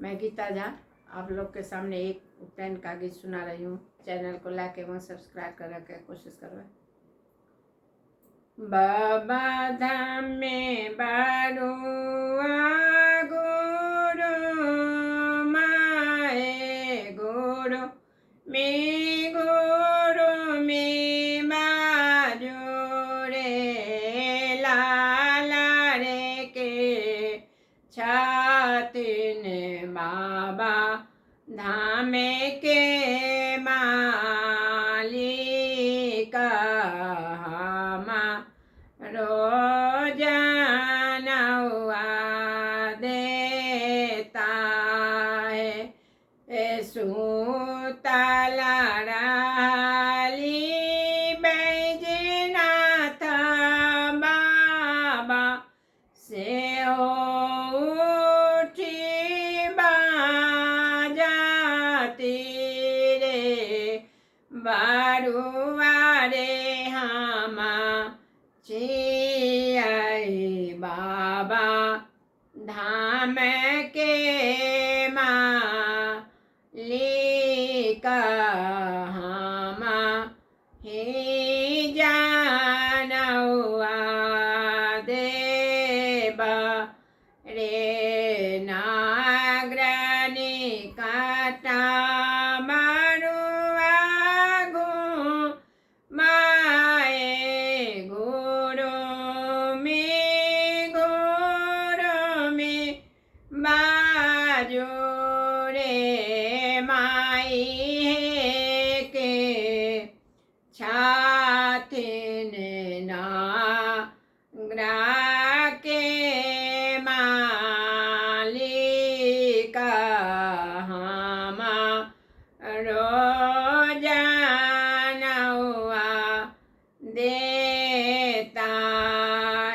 मैं गीता झा आप लोग के सामने एक उक्तायन का गीत सुना रही हूँ। चैनल को लाइक एवं सब्सक्राइब करने की कोशिश करो। बाबा धाम में बारुआ गुरु माए गुरु में बाजू रे लाला रे के छातिन बाबा धाम के मालिक रोजानवा देता है सुतला राली बैजनाथ बाबा से उठी बाजाती रे बारुआ रे हमा छियाई बाबा धाम के मालिक हमा ही जानवा देबा रे नागरानी काटा मारुआ बाजू रे माई के छातिन नागरा के मालिक हमा रोजानवा देता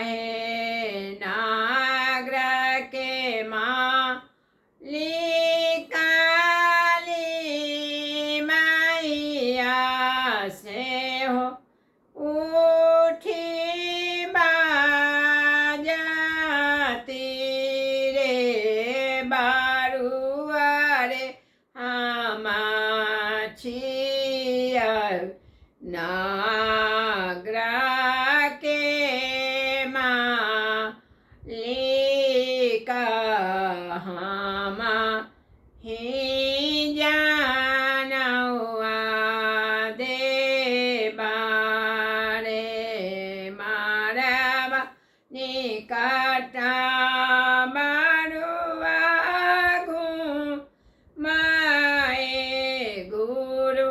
है नागरा के काली मैया से हो उठी बाजाती रे बारुआ रे हमा छिया नागरा के मालिक हमा ही जानवा देबा रे मारवा निकटा बारुआ माए गुरु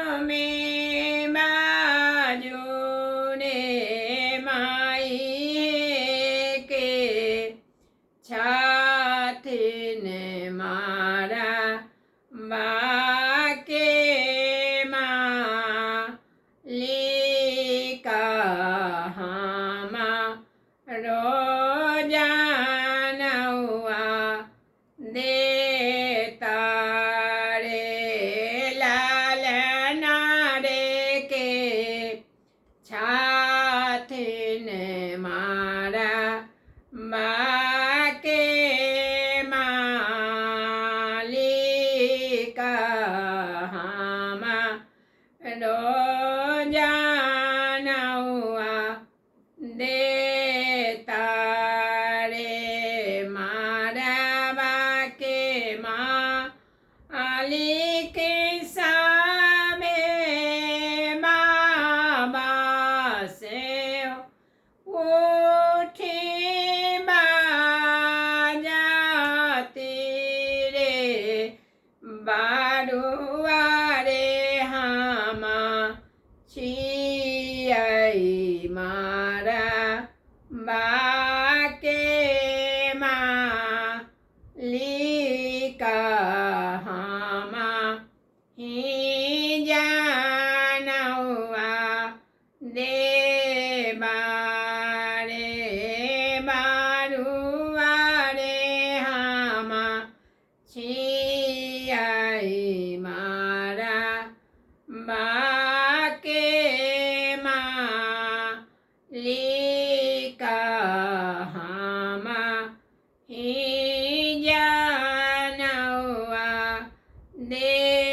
में बाजू रे माई के छातिन मारा बाके मालिक हमा रोजानवा देता रे लालना रे के छातिन मारा बाके मालिक हमा रोजानवा देता रे मारा बाके मालिक सामे बाबा से उठी बाजाती रे बारुआ रे हमा छियाई मारा बाके मालिक हमा ही जानवा देबा रे बारुआ रे हमा छियाई मारा बाके मालिक हमा ને